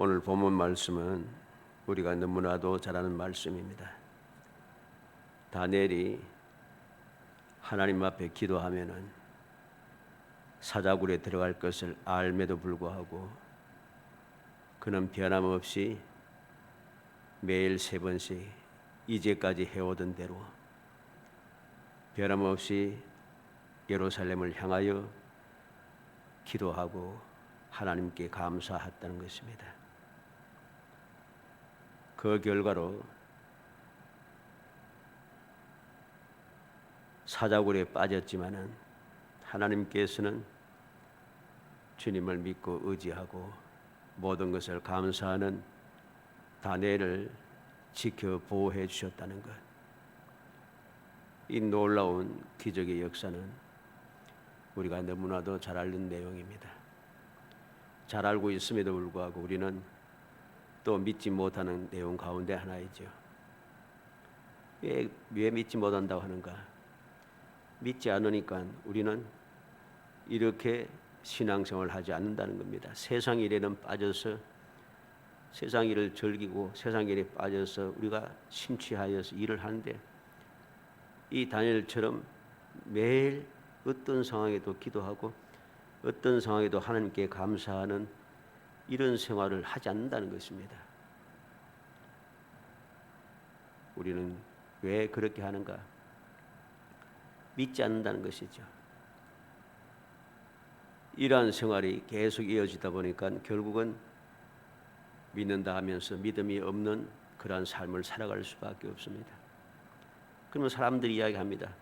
오늘 본문 말씀은 우리가 너무나도 잘 아는 말씀입니다. 다니엘이 하나님 앞에 기도하면은 사자굴에 들어갈 것을 알매도 불구하고 그는 변함없이 매일 3번씩 이제까지 해오던 대로 변함없이 예루살렘을 향하여 기도하고 하나님께 감사했다는 것입니다. 그 결과로 사자굴에 빠졌지만은 하나님께서는 주님을 믿고 의지하고 모든 것을 감사하는 다니엘을 지켜 보호해 주셨다는 것. 이 놀라운 기적의 역사는 우리가 너무나도 잘 아는 내용입니다. 잘 알고 있음에도 불구하고 우리는 또 믿지 못하는 내용 가운데 하나이죠. 왜 믿지 못한다고 하는가? 믿지 않으니까 우리는 이렇게 신앙생활을 하지 않는다는 겁니다. 세상 일에는 빠져서 세상 일을 즐기고 세상 일에 빠져서 우리가 심취하여서 일을 하는데 이 다니엘처럼 매일 어떤 상황에도 기도하고 어떤 상황에도 하나님께 감사하는 이런 생활을 하지 않는다는 것입니다. 우리는 왜 그렇게 하는가? 믿지 않는다는 것이죠. 이러한 생활이 계속 이어지다 보니까 결국은 믿는다 하면서 믿음이 없는 그러한 삶을 살아갈 수밖에 없습니다. 그러면 사람들이 이야기합니다.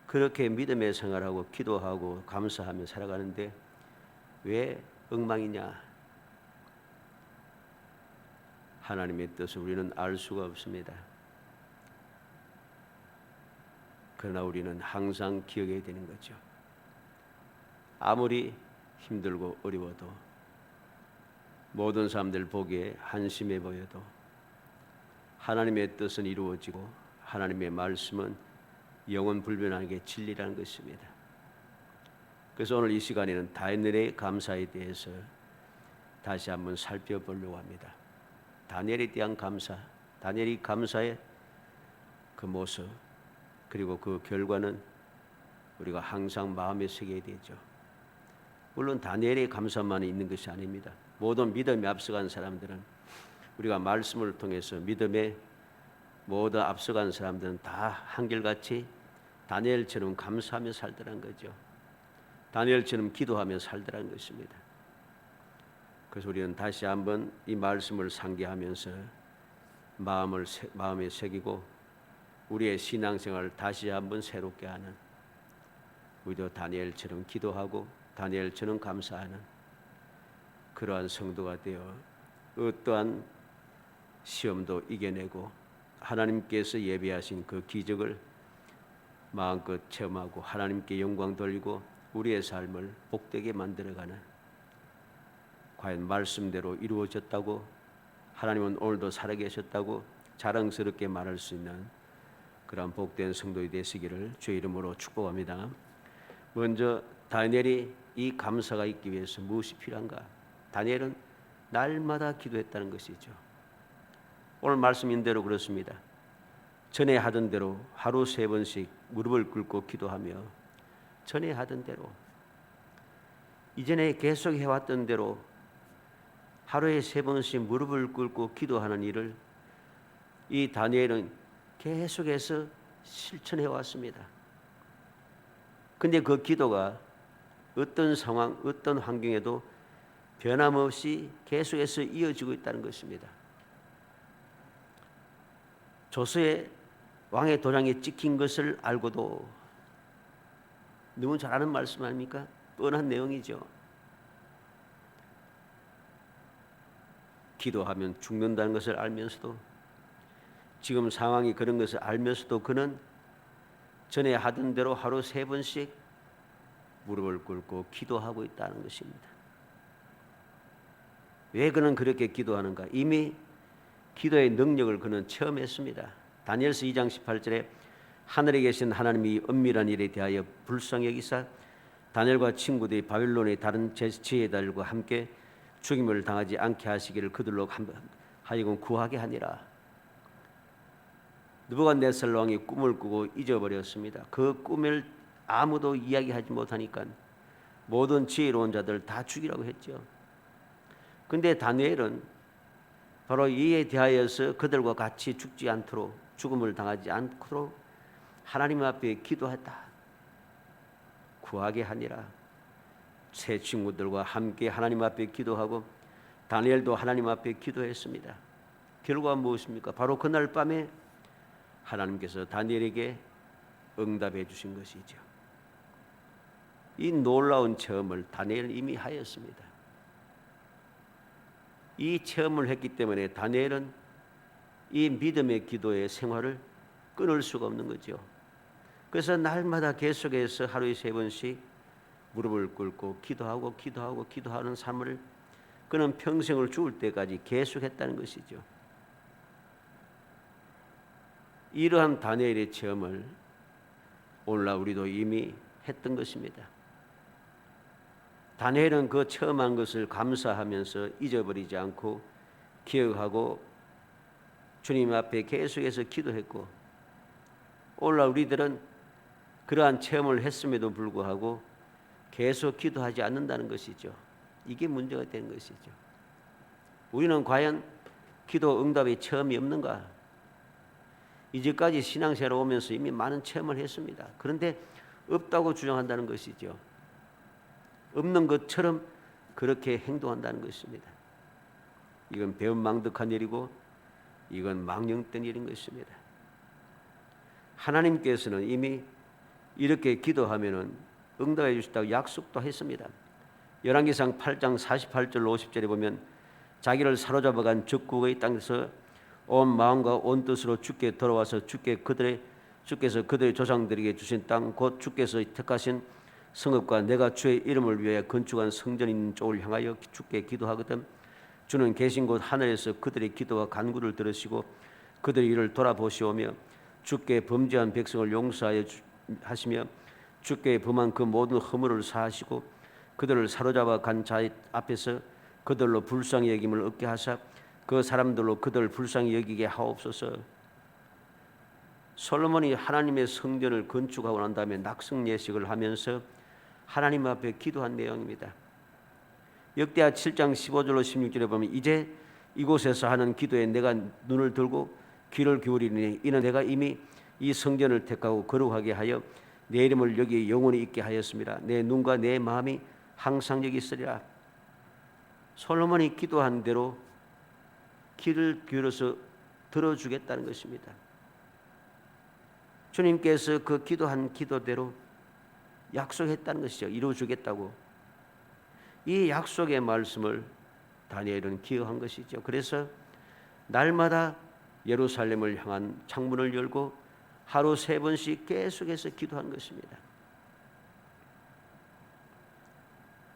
그렇게 믿음의 생활하고 기도하고 감사하며 살아가는데 왜 엉망이냐? 하나님의 뜻을 우리는 알 수가 없습니다. 그러나 우리는 항상 기억해야 되는 거죠. 아무리 힘들고 어려워도 모든 사람들 보기에 한심해 보여도 하나님의 뜻은 이루어지고 하나님의 말씀은 영원 불변하게 진리라는 것입니다. 그래서 오늘 이 시간에는 다니엘의 감사에 대해서 다시 한번 살펴보려고 합니다. 다니엘에 대한 감사, 다니엘이 감사의 그 모습 그리고 그 결과는 우리가 항상 마음에 새겨야 되죠. 물론 다니엘의 감사만 있는 것이 아닙니다. 모든 믿음에 앞서간 사람들은 우리가 말씀을 통해서 믿음에 모두 앞서간 사람들은 다 한결같이 다니엘처럼 감사하며 살더란 거죠. 다니엘처럼 기도하며 살더란 것입니다. 그래서 우리는 다시 한번 이 말씀을 상기하면서 마음에 새기고 우리의 신앙생활을 다시 한번 새롭게 하는 우리도 다니엘처럼 기도하고 다니엘처럼 감사하는 그러한 성도가 되어 어떠한 시험도 이겨내고 하나님께서 예비하신 그 기적을 마음껏 체험하고 하나님께 영광 돌리고 우리의 삶을 복되게 만들어가는 과연 말씀대로 이루어졌다고 하나님은 오늘도 살아계셨다고 자랑스럽게 말할 수 있는 그런 복된 성도이 되시기를 주의 이름으로 축복합니다. 먼저 다니엘이 이 감사가 있기 위해서 무엇이 필요한가? 다니엘은 날마다 기도했다는 것이죠. 오늘 말씀인 대로 그렇습니다. 전에 하던 대로 하루 3번씩 무릎을 꿇고 기도하며 전에 하던 대로 이전에 계속 해왔던 대로 하루에 3번씩 무릎을 꿇고 기도하는 일을 이 다니엘은 계속해서 실천해 왔습니다. 근데 그 기도가 어떤 상황, 어떤 환경에도 변함없이 계속해서 이어지고 있다는 것입니다. 조서의 왕의 도장에 찍힌 것을 알고도 너무 잘 아는 말씀 아닙니까? 뻔한 내용이죠. 기도하면 죽는다는 것을 알면서도 지금 상황이 그런 것을 알면서도 그는 전에 하던 대로 하루 3번씩 무릎을 꿇고 기도하고 있다는 것입니다. 왜 그는 그렇게 기도하는가? 이미 기도의 능력을 그는 체험했습니다. 다니엘서 2장 18절에 하늘에 계신 하나님이 은밀한 일에 대하여 불쌍히 여기사 다니엘과 친구들이 바빌론의 다른 지혜자들과 함께 죽임을 당하지 않게 하시기를 그들로 하여금 구하게 하니라. 느부갓네살 왕이 꿈을 꾸고 잊어버렸습니다. 그 꿈을 아무도 이야기하지 못하니까 모든 지혜로운 자들 다 죽이라고 했죠. 근데 다니엘은 바로 이에 대하여서 그들과 같이 죽지 않도록, 죽음을 당하지 않도록 하나님 앞에 기도했다. 구하게 하니라. 새 친구들과 함께 하나님 앞에 기도하고 다니엘도 하나님 앞에 기도했습니다. 결과가 무엇입니까? 바로 그날 밤에 하나님께서 다니엘에게 응답해 주신 것이죠. 이 놀라운 체험을 다니엘은 이미 하였습니다. 이 체험을 했기 때문에 다니엘은 이 믿음의 기도의 생활을 끊을 수가 없는 거죠. 그래서 날마다 계속해서 하루에 3번씩 무릎을 꿇고 기도하는 삶을 그는 평생을 죽을 때까지 계속했다는 것이죠. 이러한 다니엘의 체험을 오늘날 우리도 이미 했던 것입니다. 다니엘은 그 체험한 것을 감사하면서 잊어버리지 않고 기억하고 주님 앞에 계속해서 기도했고, 오늘날 우리들은 그러한 체험을 했음에도 불구하고 계속 기도하지 않는다는 것이죠. 이게 문제가 되는 것이죠. 우리는 과연 기도 응답의 체험이 없는가? 이제까지 신앙생활 오면서 이미 많은 체험을 했습니다. 그런데 없다고 주장한다는 것이죠. 없는 것처럼 그렇게 행동한다는 것입니다. 이건 배은망덕한 일이고 이건 망령된 일인 것입니다. 하나님께서는 이미 이렇게 기도하면은 응답해 주시다고 약속도 했습니다. 열왕기상 8장 48절 50절에 보면 자기를 사로잡아간 적국의 땅에서 온 마음과 온 뜻으로 주께 돌아와서 주께서 그들의 조상들에게 주신 땅 곧 주께서 택하신 성읍과 내가 주의 이름을 위하여 건축한 성전 있는 쪽을 향하여 주께 기도하거든 주는 계신 곳 하늘에서 그들의 기도와 간구를 들으시고 그들의 일을 돌아보시오며 주께 범죄한 백성을 용서하여 하시며 주께 범한 그 모든 허물을 사하시고 그들을 사로잡아 간 자 앞에서 그들로 불쌍히 여김을 얻게 하사 그 사람들로 그들을 불쌍히 여기게 하옵소서. 솔로몬이 하나님의 성전을 건축하고 난 다음에 낙성 예식을 하면서 하나님 앞에 기도한 내용입니다. 역대하 7장 15절로 16절에 보면 이제 이곳에서 하는 기도에 내가 눈을 들고 귀를 기울이니 이는 내가 이미 이 성전을 택하고 거룩하게 하여 내 이름을 여기 영원히 있게 하였습니다. 내 눈과 내 마음이 항상 여기 있으리라. 솔로몬이 기도한 대로 귀를 기울여서 들어주겠다는 것입니다. 주님께서 그 기도한 기도대로 약속했다는 것이죠. 이루어주겠다고. 이 약속의 말씀을 다니엘은 기억한 것이죠. 그래서 날마다 예루살렘을 향한 창문을 열고 하루 3번씩 계속해서 기도한 것입니다.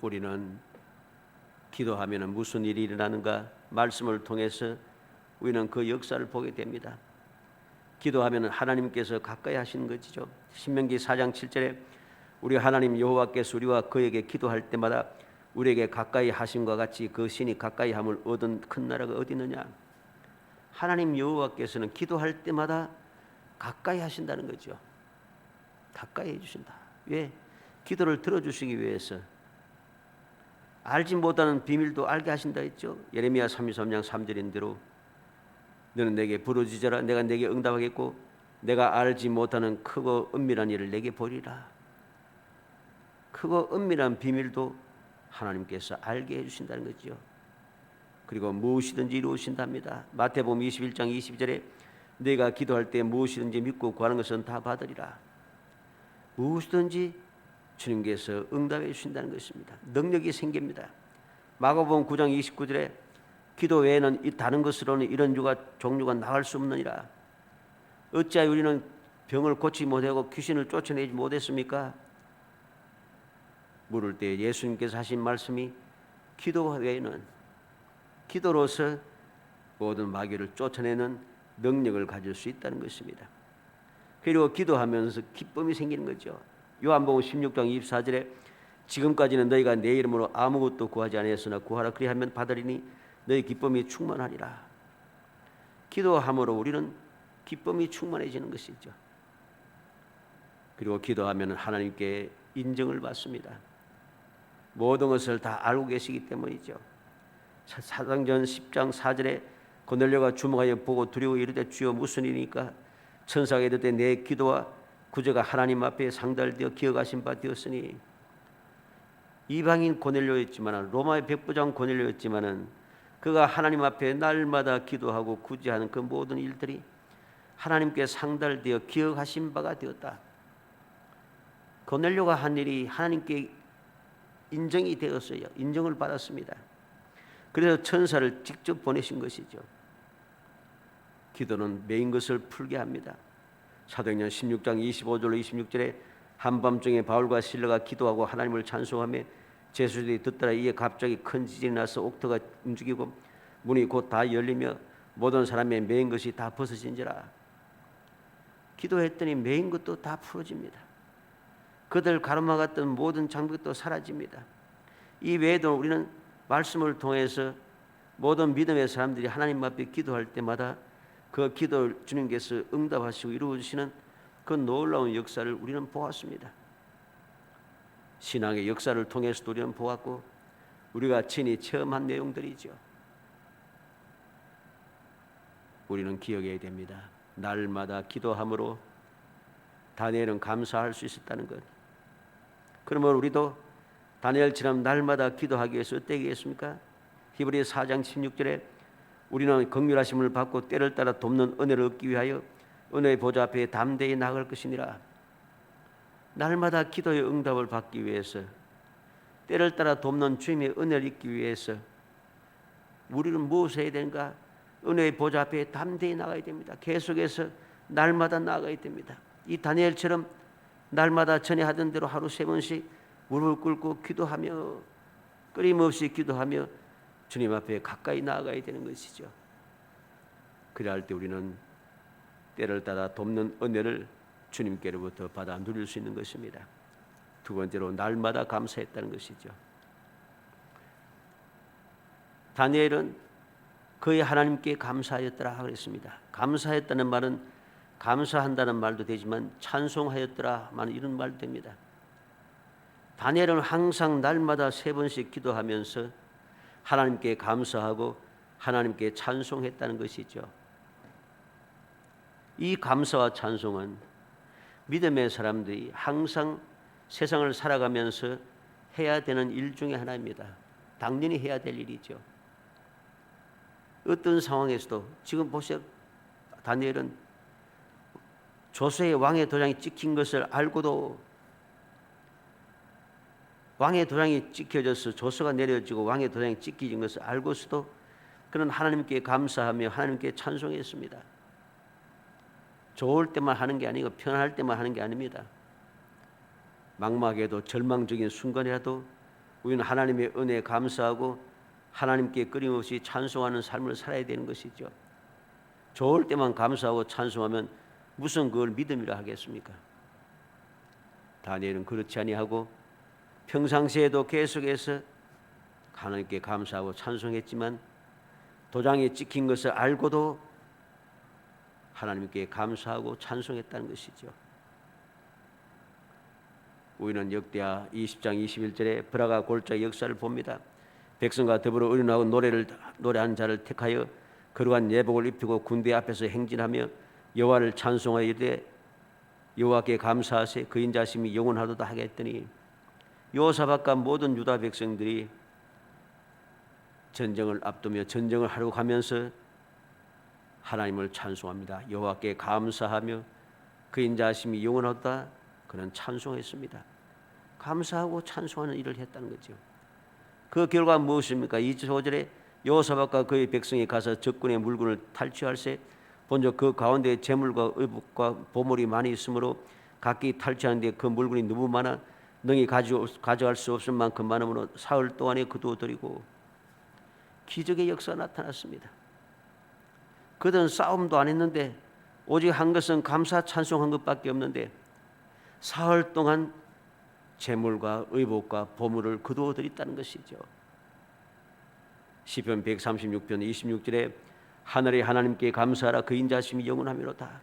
우리는 기도하면 무슨 일이 일어나는가? 말씀을 통해서 우리는 그 역사를 보게 됩니다. 기도하면 하나님께서 가까이 하시는 것이죠. 신명기 4장 7절에 우리 하나님 여호와께서 우리와 그에게 기도할 때마다 우리에게 가까이 하심과 같이 그 신이 가까이 함을 얻은 큰 나라가 어디 있느냐? 하나님 여호와께서는 기도할 때마다 가까이 하신다는 거죠. 가까이 해주신다. 왜? 기도를 들어주시기 위해서. 알지 못하는 비밀도 알게 하신다 했죠. 예레미야 33장 3절인 대로 너는 내게 부르짖어라 내가 내게 응답하겠고 내가 알지 못하는 크고 은밀한 일을 내게 보리라. 크고 은밀한 비밀도 하나님께서 알게 해주신다는 거죠. 그리고 무엇이든지 이루신답니다. 마태복음 21장 22절에 내가 기도할 때 무엇이든지 믿고 구하는 것은 다 받으리라. 무엇이든지 주님께서 응답해 주신다는 것입니다. 능력이 생깁니다. 마가복음 9장 29절에 기도 외에는 다른 것으로는 이런 종류가 나갈 수 없느니라. 어찌하여 우리는 병을 고치지 못하고 귀신을 쫓아내지 못했습니까? 물을 때 예수님께서 하신 말씀이 기도 외에는 기도로서 모든 마귀를 쫓아내는 능력을 가질 수 있다는 것입니다. 그리고 기도하면서 기쁨이 생기는 거죠. 요한복음 16장 24절에 지금까지는 너희가 내 이름으로 아무것도 구하지 아니하였으나 구하라 그리하면 받으리니 너희 기쁨이 충만하리라. 기도함으로 우리는 기쁨이 충만해지는 것이죠. 그리고 기도하면 하나님께 인정을 받습니다. 모든 것을 다 알고 계시기 때문이죠. 사도행전 10장 4절에 고넬료가 주목하여 보고 두려워 이르되 주여 무슨 일이니까 천사가 이르되 내 기도와 구제가 하나님 앞에 상달되어 기억하신 바 되었으니. 이방인 고넬료였지만 로마의 백부장 고넬료였지만은 그가 하나님 앞에 날마다 기도하고 구제하는 그 모든 일들이 하나님께 상달되어 기억하신 바가 되었다. 고넬료가 한 일이 하나님께 인정이 되었어요. 인정을 받았습니다. 그래서 천사를 직접 보내신 것이죠. 기도는 매인 것을 풀게 합니다. 사도행전 16장 25절로 26절에 한밤중에 바울과 실라가 기도하고 하나님을 찬송하며 제수들이 듣더라. 이에 갑자기 큰 지진이 나서 옥토가 움직이고 문이 곧 다 열리며 모든 사람의 매인 것이 다 벗어진지라. 기도했더니 매인 것도 다 풀어집니다. 그들 가로막았던 모든 장벽도 사라집니다. 이 외에도 우리는 말씀을 통해서 모든 믿음의 사람들이 하나님 앞에 기도할 때마다 그 기도를 주님께서 응답하시고 이루어주시는 그 놀라운 역사를 우리는 보았습니다. 신앙의 역사를 통해서도 우리는 보았고 우리가 친히 체험한 내용들이죠. 우리는 기억해야 됩니다. 날마다 기도함으로 다니엘은 감사할 수 있었다는 것. 그러면 우리도 다니엘처럼 날마다 기도하기 위해서 어떻게 하겠습니까? 히브리 4장 16절에 우리는 긍휼하심을 받고 때를 따라 돕는 은혜를 얻기 위하여 은혜의 보좌 앞에 담대히 나아갈 것이니라. 날마다 기도의 응답을 받기 위해서 때를 따라 돕는 주님의 은혜를 얻기 위해서 우리는 무엇을 해야 되는가? 은혜의 보좌 앞에 담대히 나가야 됩니다. 계속해서 날마다 나가야 됩니다. 이 다니엘처럼 날마다 전에 하던 대로 하루 3번씩 무릎을 꿇고 기도하며 끊임없이 기도하며 주님 앞에 가까이 나아가야 되는 것이죠. 그래야 할 때 우리는 때를 따라 돕는 은혜를 주님께로부터 받아 누릴 수 있는 것입니다. 두 번째로 날마다 감사했다는 것이죠. 다니엘은 그의 하나님께 감사하였더라 그랬습니다. 감사했다는 말은 감사한다는 말도 되지만 찬송하였더라만 이런 말도 됩니다. 다니엘은 항상 날마다 3번씩 기도하면서 하나님께 감사하고 하나님께 찬송했다는 것이죠. 이 감사와 찬송은 믿음의 사람들이 항상 세상을 살아가면서 해야 되는 일 중에 하나입니다. 당연히 해야 될 일이죠. 어떤 상황에서도 지금 보세요. 다니엘은 조서의 왕의 도장이 찍힌 것을 알고도 왕의 도장이 찍혀져서 조서가 내려지고 왕의 도장이 찍혀진 것을 알고서도 그는 하나님께 감사하며 하나님께 찬송했습니다. 좋을 때만 하는 게 아니고 편할 때만 하는 게 아닙니다. 막막해도 절망적인 순간이라도 우리는 하나님의 은혜에 감사하고 하나님께 끊임없이 찬송하는 삶을 살아야 되는 것이죠. 좋을 때만 감사하고 찬송하면 무슨 그걸 믿음이라 하겠습니까? 다니엘은 그렇지 아니하고 평상시에도 계속해서 하나님께 감사하고 찬송했지만 도장에 찍힌 것을 알고도 하나님께 감사하고 찬송했다는 것이죠. 우리는 역대하 20장 21절에 브라가 골짜기 역사를 봅니다. 백성과 더불어 의논하고 노래한 자를 택하여 거룩한 예복을 입히고 군대 앞에서 행진하며 여호와를 찬송하여 이르되 여호와께 감사하세 그 인자심이 영원하도다 하게 했더니 여호사밧과 모든 유다 백성들이 전쟁을 앞두며 전쟁을 하러 가면서 하나님을 찬송합니다. 여호와께 감사하며 그 인자심이 영원하도다 그는 찬송했습니다. 감사하고 찬송하는 일을 했다는 거죠. 그 결과가 무엇입니까? 25절에 여호사밧과 그의 백성이 가서 적군의 물건을 탈취할세 본적 그 가운데 재물과 의복과 보물이 많이 있으므로 각기 탈취하는데 그 물건이 너무 많아 능히 가져갈 수 없을 만큼 많으므로 사흘 동안에 거두어들이고 기적의 역사가 나타났습니다. 그들은 싸움도 안 했는데 오직 한 것은 감사 찬송한 것밖에 없는데 사흘 동안 재물과 의복과 보물을 거두어 드렸다는 것이죠. 시편 136편 26절에 하늘의 하나님께 감사하라 그 인자심이 영원하미로다.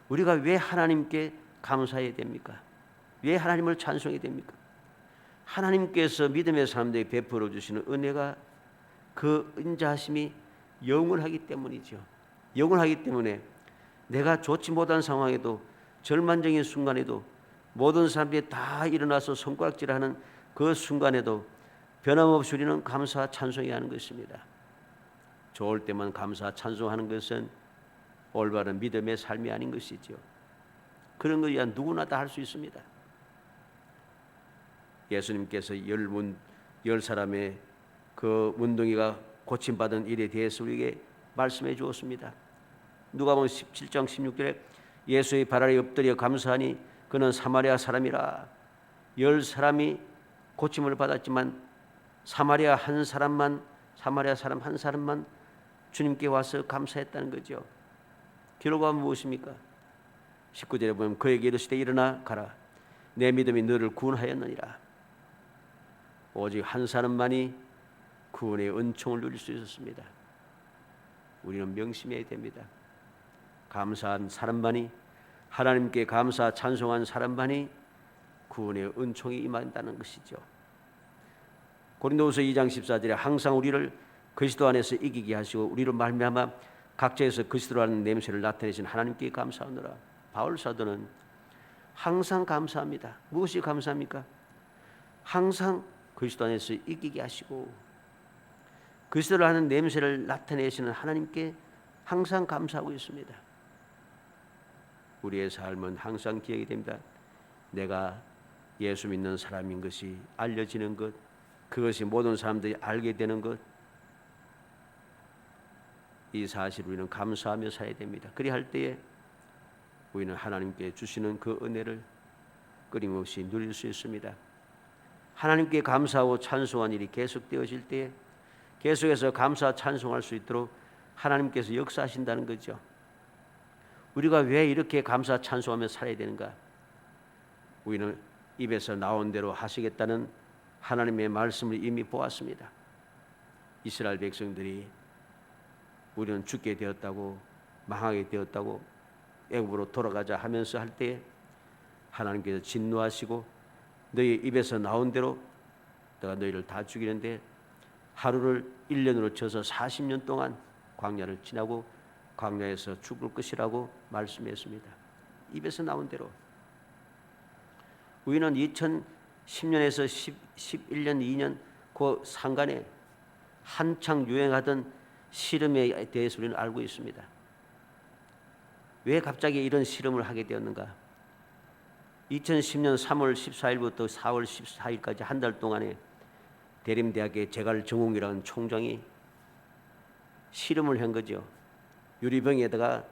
우리가 왜 하나님께 감사해야 됩니까? 왜 하나님을 찬송해야 됩니까? 하나님께서 믿음의 사람들에게 베풀어 주시는 은혜가 그 인자하심이 영원하기 때문이죠. 영원하기 때문에 내가 좋지 못한 상황에도 절망적인 순간에도 모든 사람들이 다 일어나서 손가락질하는 그 순간에도 변함없이 우리는 감사 찬송해야 하는 것입니다. 좋을 때만 감사 찬송하는 것은 올바른 믿음의 삶이 아닌 것이죠. 그런 것이야 누구나 다 할 수 있습니다. 예수님께서 열 사람의 그 문둥이가 고침받은 일에 대해서 우리에게 말씀해 주었습니다. 누가복음 17장 16절에 예수의 발 아래 엎드려 감사하니 그는 사마리아 사람이라. 10사람이 고침을 받았지만 사마리아 사람 한 사람만 주님께 와서 감사했다는 거죠. 결과는 무엇입니까? 19절에 보면 그에게 이르시되 일어나 가라 내 믿음이 너를 구원하였느니라. 오직 한 사람만이 구원의 은총을 누릴 수 있었습니다. 우리는 명심해야 됩니다. 감사한 사람만이, 하나님께 감사 찬송한 사람만이 구원의 은총이 임한다는 것이죠. 고린도후서 2장 14절에 항상 우리를 그리스도 안에서 이기게 하시고 우리로 말미암아 각자에서 그리스도라는 냄새를 나타내신 하나님께 감사하노라. 바울 사도는 항상 감사합니다. 무엇이 감사합니까? 항상 그리스도 안에서 이기게 하시고 그리스도라는 냄새를 나타내시는 하나님께 항상 감사하고 있습니다. 우리의 삶은 항상 기억이 됩니다. 내가 예수 믿는 사람인 것이 알려지는 것, 그것이 모든 사람들이 알게 되는 것, 이 사실을 우리는 감사하며 살아야 됩니다. 그리할 때에 우리는 하나님께 주시는 그 은혜를 끊임없이 누릴 수 있습니다. 하나님께 감사하고 찬송한 일이 계속되어질 때에 계속해서 감사 찬송할 수 있도록 하나님께서 역사하신다는 거죠. 우리가 왜 이렇게 감사 찬송하며 살아야 되는가? 우리는 입에서 나온 대로 하시겠다는 하나님의 말씀을 이미 보았습니다. 이스라엘 백성들이 우리는 죽게 되었다고, 망하게 되었다고 애굽으로 돌아가자 하면서 할 때 하나님께서 진노하시고 너희 입에서 나온 대로 내가 너희를 다 죽이는데 하루를 1년으로 쳐서 40년 동안 광야를 지나고 광야에서 죽을 것이라고 말씀했습니다. 입에서 나온 대로. 우리는 2010년에서 11년, 2년 그 상간에 한창 유행하던 실험에 대해서 우리는 알고 있습니다. 왜 갑자기 이런 실험을 하게 되었는가? 2010년 3월 14일부터 4월 14일까지 한 달 동안에 대림대학의 제갈정웅이라는 총장이 실험을 한 거죠. 유리병에다가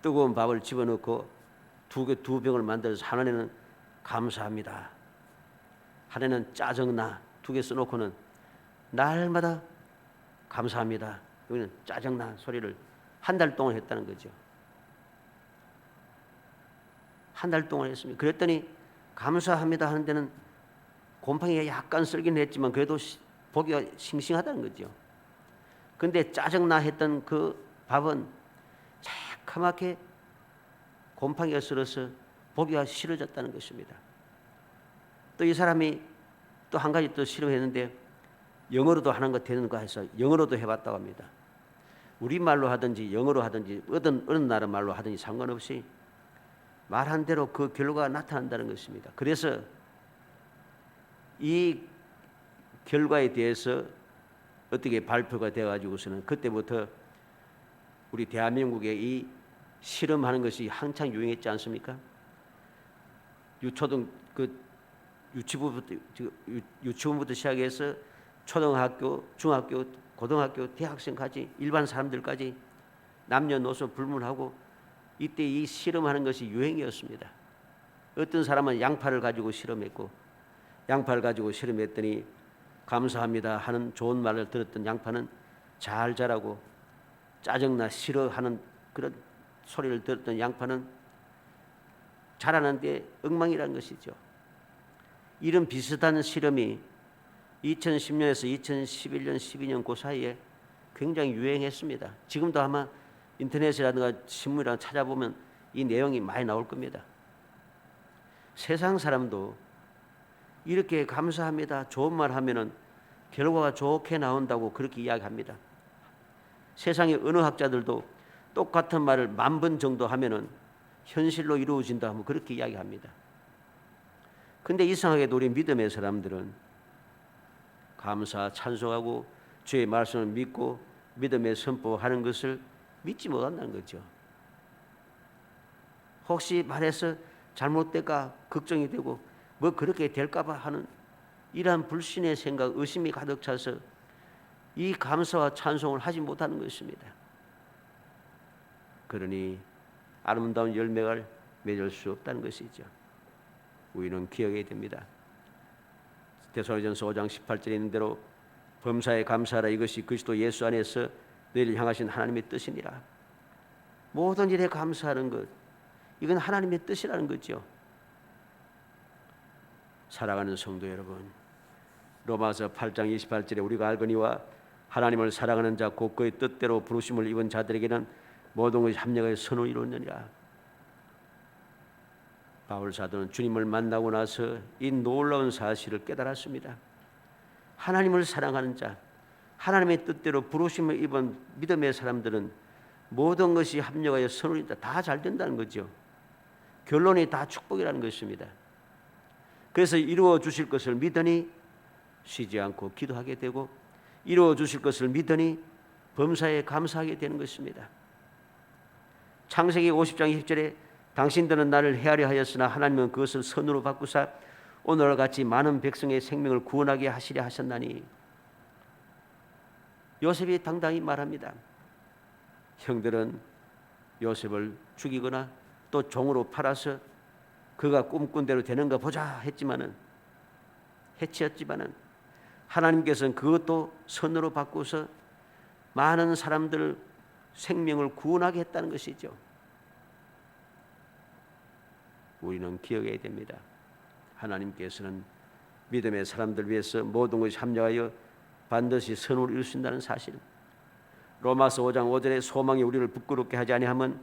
뜨거운 밥을 집어넣고 두 병을 만들어서 하나는 감사합니다, 하나는 짜증나 두 개 써놓고는 날마다 감사합니다, 여기는 짜증나 소리를 한 달 동안 했다는 거죠. 한 달 동안 했습니다. 그랬더니 감사합니다 하는 데는 곰팡이가 약간 쓸긴 했지만 그래도 보기가 싱싱하다는 거죠. 근데 짜증나 했던 그 밥은 새카맣게 곰팡이가 쓸어서 보기가 싫어졌다는 것입니다. 또 이 사람이 또 한 가지 또 실험했는데 영어로도 하는 것 되는가 해서 영어로도 해봤다고 합니다. 우리말로 하든지 영어로 하든지 어느 나라 말로 하든지 상관없이 말한 대로 그 결과가 나타난다는 것입니다. 그래서 이 결과에 대해서 어떻게 발표가 되어가지고서는 그때부터 우리 대한민국에 이 실험하는 것이 한창 유행했지 않습니까? 유치원부터 시작해서 초등학교, 중학교, 고등학교, 대학생까지 일반 사람들까지 남녀노소 불문하고 이때 이 실험하는 것이 유행이었습니다. 어떤 사람은 양파를 가지고 실험했고 양파를 가지고 실험했더니 감사합니다 하는 좋은 말을 들었던 양파는 잘 자라고 짜증나 싫어하는 그런 소리를 들었던 양파는 자라는데 엉망이라는 것이죠. 이런 비슷한 실험이 2010년에서 2011년, 12년 그 사이에 굉장히 유행했습니다. 지금도 아마 인터넷이라든가 신문이라든가 찾아보면 이 내용이 많이 나올 겁니다. 세상 사람도 이렇게 감사합니다, 좋은 말 하면은 결과가 좋게 나온다고 그렇게 이야기합니다. 세상의 언어학자들도 똑같은 말을 10,000번 정도 하면은 현실로 이루어진다 하면 그렇게 이야기합니다. 근데 이상하게도 우리 믿음의 사람들은 감사, 찬송하고 주의 말씀을 믿고 믿음의 선포하는 것을 믿지 못한다는 거죠. 혹시 말해서 잘못될까 걱정이 되고 뭐 그렇게 될까 봐 하는 이러한 불신의 생각, 의심이 가득 차서 이 감사와 찬송을 하지 못하는 것입니다. 그러니 아름다운 열매를 맺을 수 없다는 것이죠. 우리는 기억해야 됩니다. 데살로니가전서 5장 18절에 있는 대로 범사에 감사하라, 이것이 그리스도 예수 안에서 너희를 향하신 하나님의 뜻이니라. 모든 일에 감사하는 것, 이건 하나님의 뜻이라는 거죠. 사랑하는 성도 여러분, 로마서 8장 28절에 우리가 알거니와 하나님을 사랑하는 자 곧 그의 뜻대로 부르심을 입은 자들에게는 모든 것이 합력하여 선을 이루느니라. 바울 사도는 주님을 만나고 나서 이 놀라운 사실을 깨달았습니다. 하나님을 사랑하는 자, 하나님의 뜻대로 부르심을 입은 믿음의 사람들은 모든 것이 합력하여 선을 이룬다. 다 잘 된다는 거죠. 결론이 다 축복이라는 것입니다. 그래서 이루어 주실 것을 믿으니 쉬지 않고 기도하게 되고 이루어 주실 것을 믿으니 범사에 감사하게 되는 것입니다. 창세기 50장 20절에 당신들은 나를 헤아려 하였으나 하나님은 그것을 선으로 바꾸사 오늘과 같이 많은 백성의 생명을 구원하게 하시려 하셨나니. 요셉이 당당히 말합니다. 형들은 요셉을 죽이거나 또 종으로 팔아서 그가 꿈꾼 대로 되는가 보자 했지만은 해치었지만은 하나님께서는 그것도 선으로 바꾸서 많은 사람들 생명을 구원하게 했다는 것이죠. 우리는 기억해야 됩니다. 하나님께서는 믿음의 사람들 위해서 모든 것이 합력하여 반드시 선을 이루신다는 사실. 로마서 5장 5절에 소망이 우리를 부끄럽게 하지 아니하면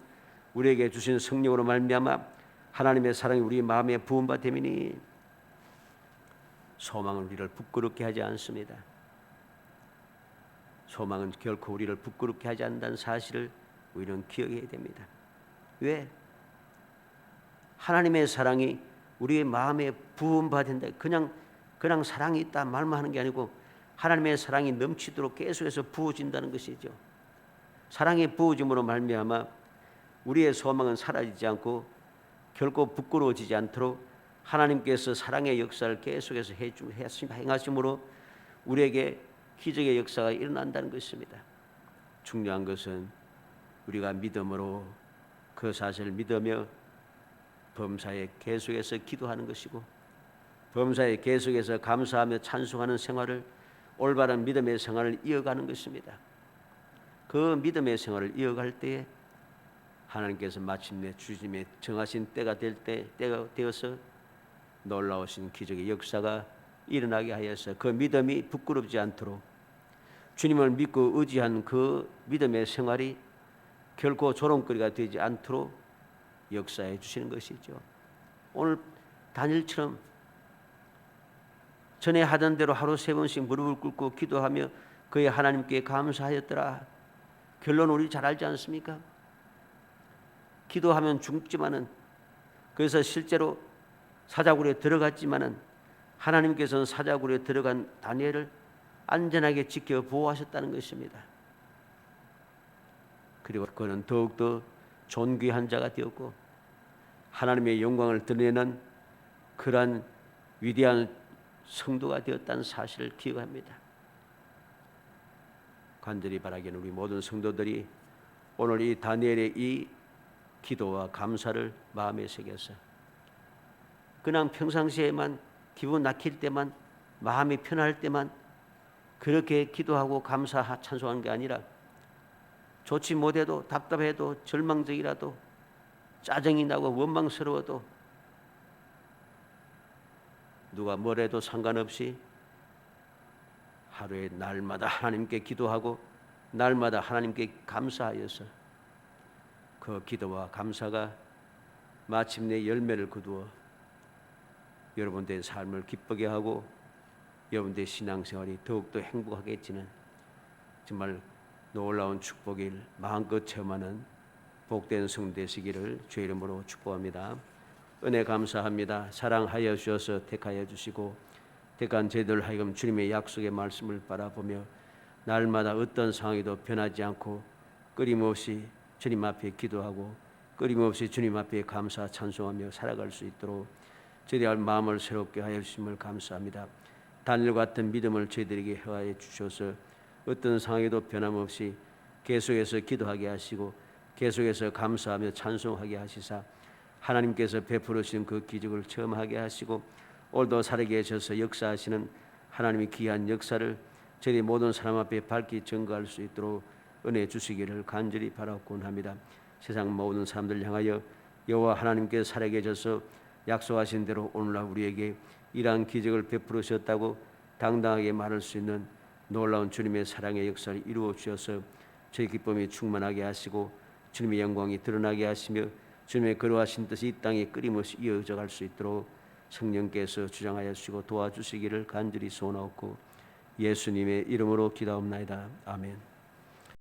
우리에게 주신 성령으로 말미암아 하나님의 사랑이 우리 마음에 부은 바 됨이니. 소망은 우리를 부끄럽게 하지 않습니다. 소망은 결코 우리를 부끄럽게 하지 않는다는 사실을 우리는 기억해야 됩니다. 왜? 하나님의 사랑이 우리의 마음에 부은 바 된다. 그냥 사랑이 있다 말만 하는 게 아니고 하나님의 사랑이 넘치도록 계속해서 부어진다는 것이죠. 사랑이 부어짐으로 말미암아 우리의 소망은 사라지지 않고 결코 부끄러워지지 않도록 하나님께서 사랑의 역사를 계속해서 행하심으로 우리에게 기적의 역사가 일어난다는 것입니다. 중요한 것은 우리가 믿음으로 그 사실을 믿으며 범사에 계속해서 기도하는 것이고 범사에 계속해서 감사하며 찬송하는 생활을, 올바른 믿음의 생활을 이어가는 것입니다. 그 믿음의 생활을 이어갈 때에 하나님께서 마침내 주님의 정하신 때가 되어서 놀라우신 기적의 역사가 일어나게 하여서 그 믿음이 부끄럽지 않도록 주님을 믿고 의지한 그 믿음의 생활이 결코 조롱거리가 되지 않도록 역사해 주시는 것이죠. 오늘 다니엘처럼 전에 하던 대로 하루 3번씩 무릎을 꿇고 기도하며 그의 하나님께 감사하였더라. 결론 우리 잘 알지 않습니까? 기도하면 죽지만은, 그래서 실제로 사자굴에 들어갔지만은 하나님께서는 사자굴에 들어간 다니엘을 안전하게 지켜 보호하셨다는 것입니다. 그리고 그는 더욱더 존귀한 자가 되었고 하나님의 영광을 드러내는 그러한 위대한 성도가 되었다는 사실을 기억합니다. 간절히 바라기는 우리 모든 성도들이 오늘 이 다니엘의 이 기도와 감사를 마음에 새겨서 그냥 평상시에만 기분 낙힐 때만, 마음이 편할 때만 그렇게 기도하고 감사 찬송하는 게 아니라 좋지 못해도, 답답해도, 절망적이라도, 짜증이 나고 원망스러워도 누가 뭐래도 상관없이 하루에 날마다 하나님께 기도하고 날마다 하나님께 감사하여서 그 기도와 감사가 마침내 열매를 거두어 여러분들의 삶을 기쁘게 하고 여러분들의 신앙생활이 더욱더 행복하겠지는 정말 놀라운 축복일 마음껏 체험하는 복된 성도 되시기를 주의 이름으로 축복합니다. 은혜 감사합니다. 사랑하여 주셔서 택하여 주시고 택한 저희들 하여금 주님의 약속의 말씀을 바라보며 날마다 어떤 상황에도 변하지 않고 끊임없이 주님 앞에 기도하고 끊임없이 주님 앞에 감사 찬송하며 살아갈 수 있도록 저희들 마음을 새롭게 하여 주심을 감사합니다. 다니엘 같은 믿음을 저희들에게 허하여 주셔서 어떤 상황에도 변함없이 계속해서 기도하게 하시고 계속해서 감사하며 찬송하게 하시사 하나님께서 베풀어 주신 그 기적을 체험하게 하시고 오늘도 살아계셔서 역사하시는 하나님의 귀한 역사를 저희 모든 사람 앞에 밝히 증거할 수 있도록 은혜 주시기를 간절히 바라곤 합니다. 세상 모든 사람들 향하여 여호와 하나님께서 살아계셔서 약속하신 대로 오늘날 우리에게 이러한 기적을 베풀어 주셨다고 당당하게 말할 수 있는 놀라운 주님의 사랑의 역사를 이루어 주셔서 저희 기쁨이 충만하게 하시고 주님의 영광이 드러나게 하시며 주님의 거룩하신 뜻이 이 땅에 끊임없이 이어져 갈 수 있도록 성령께서 주장하여 주시고 도와주시기를 간절히 소원하옵고 예수님의 이름으로 기도하옵나이다. 아멘.